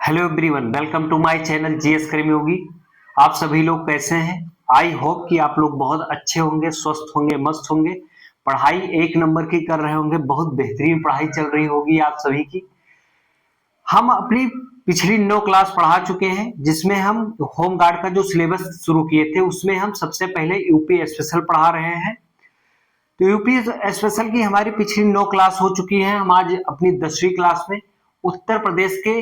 Hello everyone, welcome to my channel GS Karmayogi. आप सभी लोग कैसे हैं? आई होप कि आप लोग बहुत अच्छे होंगे, स्वस्थ होंगे, मस्त होंगे, पढ़ाई एक नंबर की कर रहे होंगे, बहुत बेहतरीन पढ़ाई चल रही होगी आप सभी की। हम अपनी पिछली 9 क्लास पढ़ा चुके हैं, जिसमें हम होम गार्ड का जो सिलेबस शुरू किए थे उसमें हम सबसे पहले यूपी स्पेशल पढ़ा रहे हैं। तो यूपी स्पेशल की हमारी पिछली 9 क्लास हो चुकी है। हम आज अपनी 10वीं क्लास में उत्तर प्रदेश के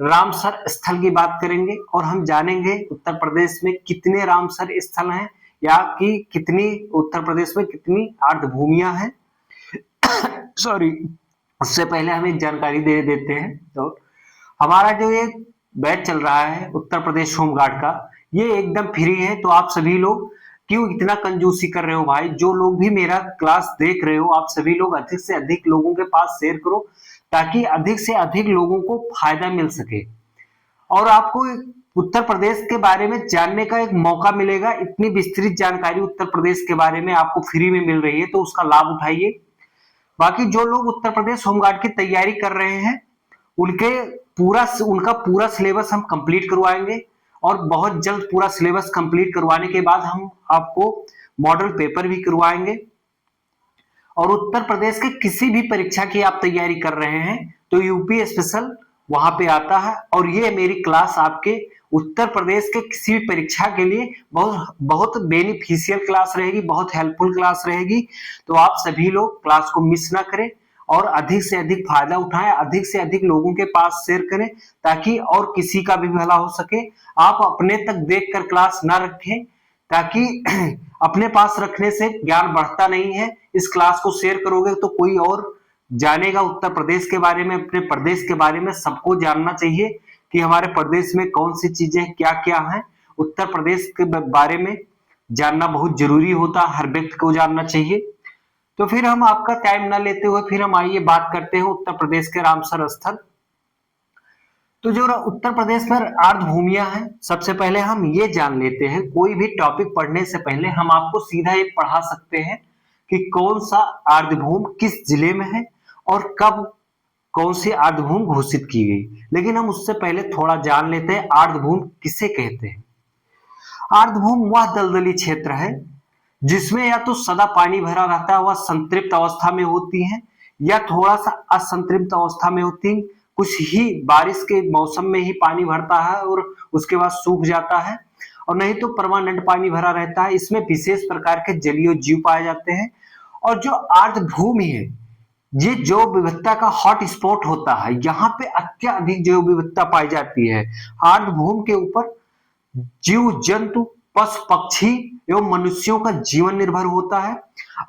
रामसर स्थल की बात करेंगे और हम जानेंगे उत्तर प्रदेश में कितने रामसर स्थल हैं या कि कितनी उत्तर प्रदेश में कितनी आर्द्रभूमियां हैं। सॉरी, उससे पहले हम एक जानकारी दे देते हैं। तो हमारा जो ये बैच चल रहा है उत्तर प्रदेश होम गार्ड का, ये एकदम फ्री है। तो आप सभी लोग क्यों इतना कंजूसी कर रहे हो भाई? जो लोग भी मेरा क्लास देख रहे हो, आप सभी लोग अधिक से अधिक लोगों के पास शेयर करो ताकि अधिक से अधिक लोगों को फायदा मिल सके और आपको उत्तर प्रदेश के बारे में जानने का एक मौका मिलेगा। इतनी विस्तृत जानकारी उत्तर प्रदेश के बारे में आपको फ्री में मिल रही है, तो उसका लाभ उठाइए। बाकी जो लोग उत्तर प्रदेश होमगार्ड की तैयारी कर रहे हैं उनके उनका पूरा सिलेबस हम कंप्लीट करवाएंगे और बहुत जल्द पूरा सिलेबस कंप्लीट करवाने के बाद हम आपको मॉडल पेपर भी करवाएंगे। और उत्तर प्रदेश के किसी भी परीक्षा की आप तैयारी कर रहे हैं तो यूपी स्पेशल वहां पे आता है और ये मेरी क्लास आपके उत्तर प्रदेश के किसी भी परीक्षा के लिए बहुत बहुत बेनिफिशियल क्लास रहेगी, बहुत हेल्पफुल क्लास रहेगी। तो आप सभी लोग क्लास को मिस ना करें और अधिक से अधिक फायदा उठाएं, अधिक से अधिक लोगों के पास शेयर करें ताकि और किसी का भी भला हो सके। आप अपने तक देखकर क्लास ना रखें ताकि अपने पास रखने से ज्ञान बढ़ता नहीं है। इस क्लास को शेयर करोगे तो कोई और जानेगा उत्तर प्रदेश के बारे में, अपने प्रदेश के बारे में। सबको जानना चाहिए कि हमारे प्रदेश में कौन सी चीजें क्या क्या हैं। उत्तर प्रदेश के बारे में जानना बहुत जरूरी होता है, हर व्यक्ति को जानना चाहिए। तो फिर हम आपका टाइम ना लेते हुए फिर हम आइए बात करते हैं उत्तर प्रदेश के रामसर स्थल। तो जो उत्तर प्रदेश में आर्द्रभूमियां हैं, सबसे पहले हम ये जान लेते हैं। कोई भी टॉपिक पढ़ने से पहले हम आपको सीधा ये पढ़ा सकते हैं कि कौन सा आर्द्रभूमि किस जिले में है और कब कौन सी आर्द्रभूमि घोषित की गई। लेकिन हम उससे पहले थोड़ा जान लेते हैं आर्द्रभूमि किसे कहते हैं। आर्द्रभूमि वह दलदली क्षेत्र है जिसमें या तो सदा पानी भरा रहता है, वह संतृप्त अवस्था में होती है, या थोड़ा सा असंतृप्त अवस्था में होती है। कुछ ही बारिश के मौसम में ही पानी भरता है और उसके बाद सूख जाता है, और नहीं तो परमानेंट पानी भरा रहता है। इसमें विशेष प्रकार के जलीय जीव पाए जाते हैं। और जो आर्द्रभूमि है, ये जैव विविधता का हॉट स्पॉट होता है। यहाँ पे अत्यधिक जैव विविधता पाई जाती है। आर्द्रभूमि के ऊपर जीव जंतु, पशु पक्षी एवं मनुष्यों का जीवन निर्भर होता है।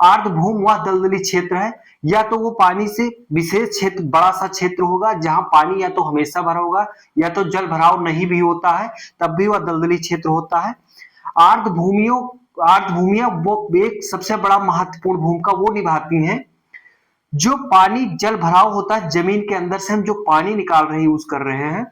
आर्द्रभूमि वह दलदली क्षेत्र है, या तो वो पानी से विशेष क्षेत्र, बड़ा सा क्षेत्र होगा जहां पानी या तो हमेशा भरा होगा या तो जल भराव नहीं भी होता है, तब भी वह दलदली क्षेत्र होता है। आर्द्रभूमियां वो एक सबसे बड़ा महत्वपूर्ण भूमिका वो निभाती हैं। जो पानी जल भराव होता है, जमीन के अंदर से हम जो पानी निकाल रहे यूज कर रहे हैं,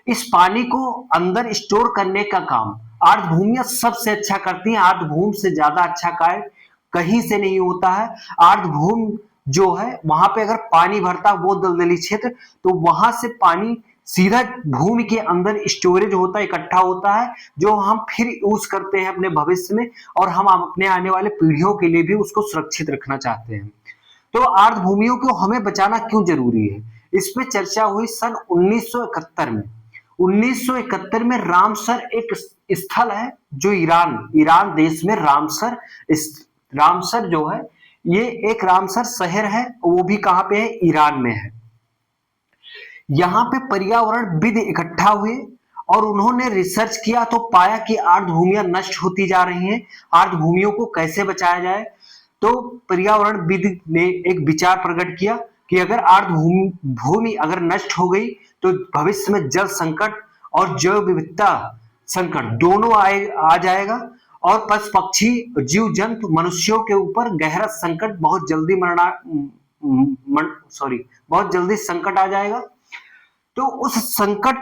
इस पानी को अंदर स्टोर करने का काम आर्द्रभूमियां सबसे अच्छा करती हैं। आर्द्रभूमि से ज्यादा अच्छा कार्य कहीं से नहीं होता है। आर्द्रभूमि जो है वहां पे अगर पानी भरता वो दलदली क्षेत्र, तो वहां से पानी सीधा भूमि के अंदर स्टोरेज होता है, इकट्ठा होता है, जो हम फिर यूज करते हैं अपने भविष्य में, और हम अपने आने वाले पीढ़ियों के लिए भी उसको सुरक्षित रखना चाहते हैं। तो आर्द्रभूमियों को हमें बचाना क्यों जरूरी है, इस पे चर्चा हुई सन 1971 में। 1971 में रामसर एक स्थल है जो ईरान देश में रामसर जो है, ये एक रामसर शहर है, वो भी कहां पे है, ईरान में है। यहां पे पर्यावरणविद इकट्ठा हुए और उन्होंने रिसर्च किया तो पाया कि आर्द्रभूमियां नष्ट होती जा रही हैं। आर्द्रभूमियों को कैसे बचाया जाए, तो पर्यावरणविद ने एक विचार प्रकट किया कि अगर आर्द्रभूमि अगर नष्ट हो गई तो भविष्य में जल संकट और जैव विविधता संकट दोनों आ जाएगा, और पशु पक्षी, जीव जंतु, मनुष्यों के ऊपर गहरा संकट बहुत जल्दी संकट आ जाएगा। तो उस संकट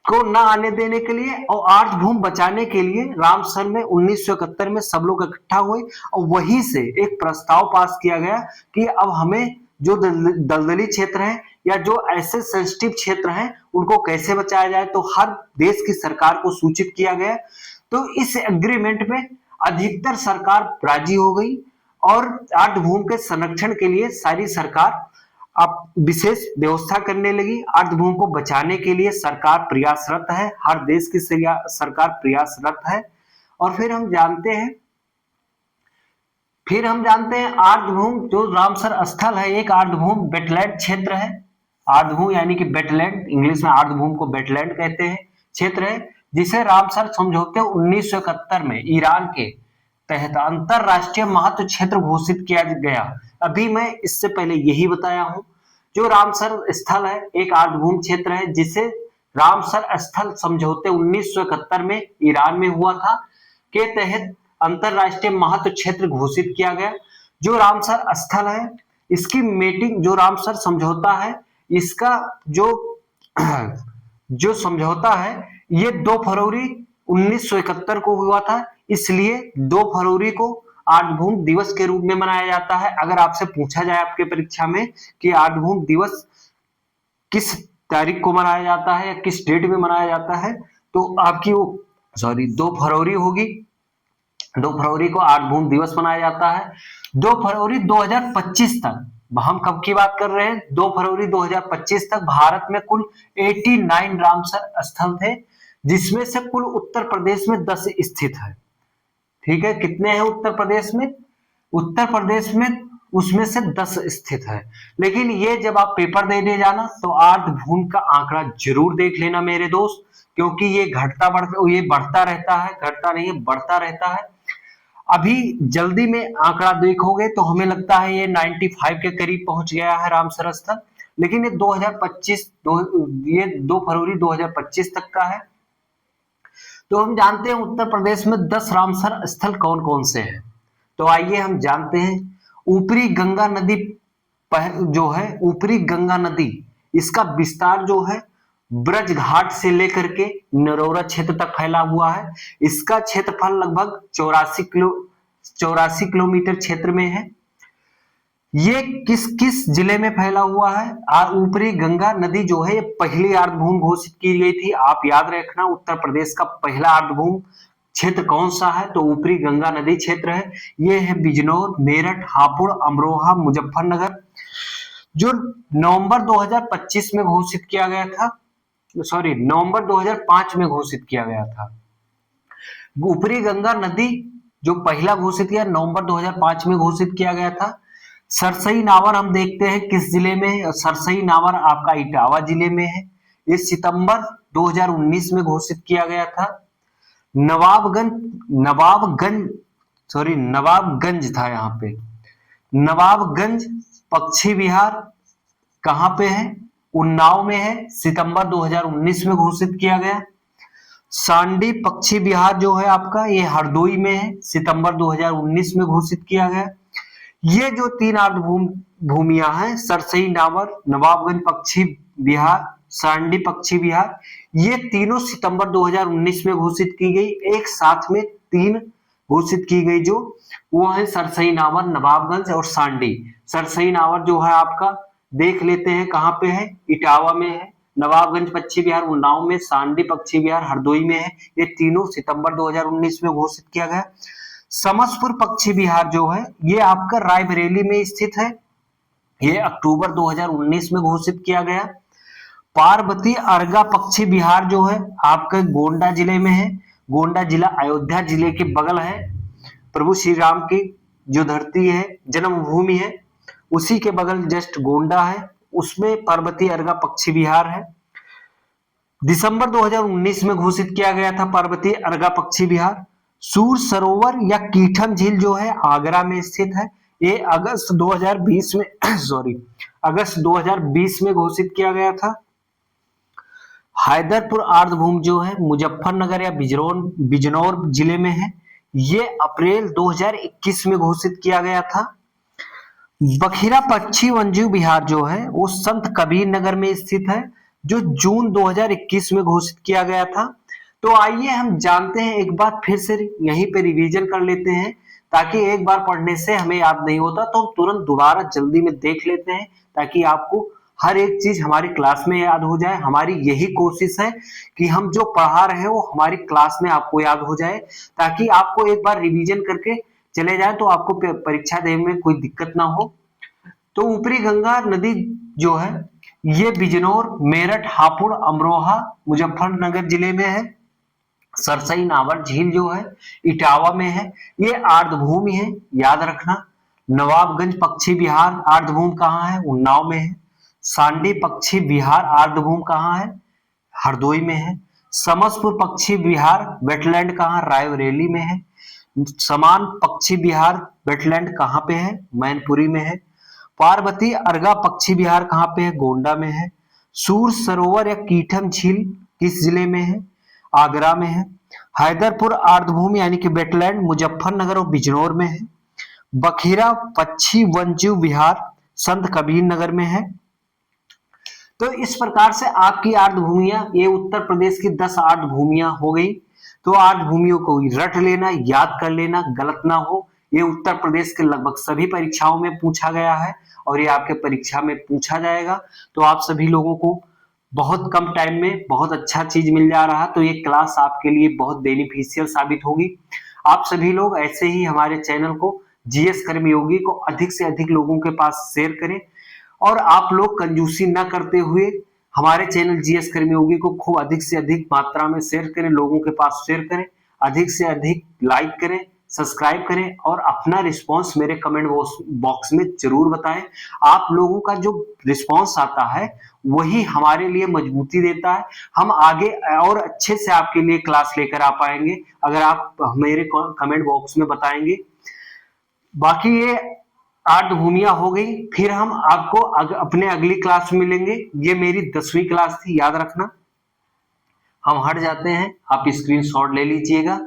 को न आने देने के लिए और आर्द्रभूमि बचाने के लिए रामसर में 1971 में सब लोग इकट्ठा हुए और वहीं से एक प्रस्ताव पास किया गया कि अब हमें जो दलदली क्षेत्र है या जो ऐसे सेंसिटिव क्षेत्र हैं उनको कैसे बचाया जाए, तो हर देश की सरकार को सूचित किया गया। तो इस एग्रीमेंट में अधिकतर सरकार राजी हो गई और आर्द्रभूमि के संरक्षण के लिए सारी सरकार अब विशेष व्यवस्था करने लगी। आर्द्रभूमि को बचाने के लिए सरकार प्रयासरत है, हर देश की सरकार प्रयासरत है। और फिर हम जानते हैं आर्द्रभूमि जो रामसर स्थल है एक आर्द्रभूमि वेटलैंड क्षेत्र है। आर्द्रभूमि यानी कि वेटलैंड, इंग्लिश में आर्द्रभूमि को वेटलैंड कहते हैं, क्षेत्र है जिसे रामसर समझौते 1971 में ईरान के तहत अंतरराष्ट्रीय महत्व क्षेत्र घोषित किया गया। अभी मैं इससे पहले यही बताया हूं, जो रामसर स्थल है एक आर्द्रभूमि क्षेत्र है जिसे रामसर स्थल समझौते 1971 में ईरान में हुआ था के तहत अंतरराष्ट्रीय महत्व क्षेत्र घोषित किया गया। जो रामसर स्थल है इसकी मीटिंग, जो रामसर समझौता है इसका जो समझौता है ये 2 फरवरी 1971 को हुआ था, इसलिए 2 फरवरी को आर्द्रभूमि दिवस के रूप में मनाया जाता है। अगर आपसे पूछा जाए आपके परीक्षा में कि आर्द्रभूमि दिवस किस तारीख को मनाया जाता है या किस डेट में मनाया जाता है, तो आपकी 2 फरवरी होगी। 2 फरवरी को आर्द्रभूमि दिवस मनाया जाता है। 2 फरवरी 2025 तक, हम कब की बात कर रहे हैं, 2 फरवरी 2025 तक भारत में कुल 89 रामसर स्थल थे, जिसमें से कुल उत्तर प्रदेश में 10 स्थित है। ठीक है, कितने हैं उत्तर प्रदेश में? उत्तर प्रदेश में उसमें से 10 स्थित है। लेकिन ये जब आप पेपर देने जाना तो आर्द्रभूमि का आंकड़ा जरूर देख लेना मेरे दोस्त, क्योंकि ये बढ़ता रहता है, घटता नहीं है, बढ़ता रहता है। अभी जल्दी में आंकड़ा देखोगे तो हमें लगता है ये 95 के करीब पहुंच गया है रामसर स्थल, लेकिन ये 2 फरवरी 2025 तक का है। तो हम जानते हैं उत्तर प्रदेश में 10 रामसर स्थल कौन कौन से हैं। तो आइए हम जानते हैं। ऊपरी गंगा नदी जो है, ऊपरी गंगा नदी, इसका विस्तार जो है ब्रज घाट से लेकर के नरोरा क्षेत्र तक फैला हुआ है। इसका क्षेत्रफल लगभग 84 किलोमीटर क्षेत्र में है। ये किस किस जिले में फैला हुआ है? ऊपरी गंगा नदी जो है ये पहली आर्द्रभूमि घोषित की गई थी। आप याद रखना उत्तर प्रदेश का पहला आर्द्रभूमि क्षेत्र कौन सा है, तो ऊपरी गंगा नदी क्षेत्र है। ये है बिजनौर, मेरठ, हापुड़, अमरोहा, मुजफ्फरनगर, जो नवंबर 2025 में घोषित किया गया था। नवंबर 2005 में घोषित किया गया था। ऊपरी गंगा नदी जो पहला घोषित किया नवंबर 2005 में घोषित किया गया था। सरसई नावर हम देखते हैं किस जिले में है। सरसई नावर आपका इटावा जिले में है। ये सितंबर 2019 में घोषित किया गया था। नवाबगंज था यहाँ पे। नवाबगंज पक्षी विहार कहाँ पे है? उन्नाव में है। सितंबर 2019 में घोषित किया गया। सांडी पक्षी विहार जो है आपका ये हरदोई में है। सितंबर 2019 में घोषित किया गया। ये जो 3 आर्द्रभूमियां हैं, सरसई नावर, नवाबगंज पक्षी विहार, सांडी पक्षी विहार, ये तीनों सितंबर 2019 में घोषित की गई। एक साथ में 3 घोषित की गई, जो वो है सरसई नावर, नवाबगंज और सांडी। सरसई नावर जो है आपका देख लेते हैं कहाँ पे है, इटावा में है। नवाबगंज पक्षी विहार उन्नाव में, सांडी पक्षी विहार हरदोई में है। ये तीनों सितंबर 2019 में घोषित किया गया। समसपुर पक्षी विहार जो है ये आपका रायबरेली में स्थित है। ये अक्टूबर 2019 में घोषित किया गया। पार्वती अर्गा पक्षी विहार जो है आपका गोंडा जिले में है। गोंडा जिला अयोध्या जिले के बगल है। प्रभु श्री राम की जो धरती है, जन्मभूमि है, उसी के बगल जस्ट गोंडा है, उसमें पार्वती अर्गा पक्षी विहार है। दिसंबर 2019 में घोषित किया गया था पार्वती अर्गा पक्षी विहार। सूर सरोवर या कीठम झील जो है आगरा में स्थित है। ये अगस्त 2020 में घोषित किया गया था। हैदरपुर आर्द्रभूमि जो है मुजफ्फरनगर या बिजनौर जिले में है। ये अप्रैल 2021 में घोषित किया गया था। बखिरा पक्षी वन्यजीव विहार जो है वो संत कबीर नगर में स्थित है, जो जून 2021 में घोषित किया गया था। तो आइए हम जानते हैं, एक बार फिर से यहीं पे रिवीजन कर लेते हैं ताकि एक बार पढ़ने से हमें याद नहीं होता तो हम तुरंत दोबारा जल्दी में देख लेते हैं, ताकि आपको हर एक चीज हमारी क्लास में याद हो जाए। हमारी यही कोशिश है कि हम जो पढ़ा रहे हैं वो हमारी क्लास में आपको याद हो जाए, ताकि आपको एक बार रिवीजन करके चले जाए तो आपको परीक्षा देने में कोई दिक्कत ना हो। तो ऊपरी गंगा नदी जो है ये बिजनौर, मेरठ, हापुड़, अमरोहा, मुजफ्फरनगर जिले में है। सरसई नावर झील जो है इटावा में है। ये आर्द्रभूमि है, याद रखना। नवाबगंज पक्षी विहार आर्द्रभूमि कहाँ है? उन्नाव में है। सांडी पक्षी विहार आर्द्रभूमि कहाँ है? हरदोई में है। समसपुर पक्षी विहार वेटलैंड कहाँ? रायबरेली में है। समान पक्षी विहार वेटलैंड कहाँ पे है? मैनपुरी में है। पार्वती अर्गा पक्षी विहार कहाँ पे है? गोंडा में है। सूर सरोवर या कीठम झील किस जिले में है? आगरा में है। हैदरपुर आर्द्रभूमि यानी कि वेटलैंड मुजफ्फरनगर और बिजनौर में है। बखीरा पक्षी वन्यजीव विहार संत कबीर नगर में है। तो इस प्रकार से आपकी आर्द्रभूमियां, ये उत्तर प्रदेश की 10 आर्द्रभूमियां हो गई। तो आर्द्रभूमियों को रट लेना, याद कर लेना, गलत ना हो। ये उत्तर प्रदेश के लगभग सभी परीक्षाओं में पूछा गया है और ये आपके परीक्षा में पूछा जाएगा। तो आप सभी लोगों को बहुत कम टाइम में बहुत अच्छा चीज मिल जा रहा है, तो ये क्लास आपके लिए बहुत बेनिफिशियल साबित होगी। आप सभी लोग ऐसे ही हमारे चैनल को जीएस कर्मयोगी को अधिक से अधिक लोगों के पास शेयर करें, और आप लोग कंजूसी न करते हुए हमारे चैनल जीएस कर्मयोगी को खूब अधिक से अधिक मात्रा में शेयर करें, लोगों के पास शेयर करें, अधिक से अधिक लाइक करें, सब्सक्राइब करें और अपना रिस्पांस मेरे कमेंट बॉक्स में जरूर बताएं। आप लोगों का जो रिस्पांस आता है वही हमारे लिए मजबूती देता है। हम आगे और अच्छे से आपके लिए क्लास लेकर आ पाएंगे अगर आप मेरे कमेंट बॉक्स में बताएंगे। बाकी ये आर्द्रभूमियां हो गई, फिर हम आपको अपने अगली क्लास में मिलेंगे। ये मेरी 10वीं क्लास थी, याद रखना। हम हट जाते हैं, आप स्क्रीनशॉट ले लीजिएगा।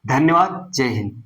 धन्यवाद, जय हिंद।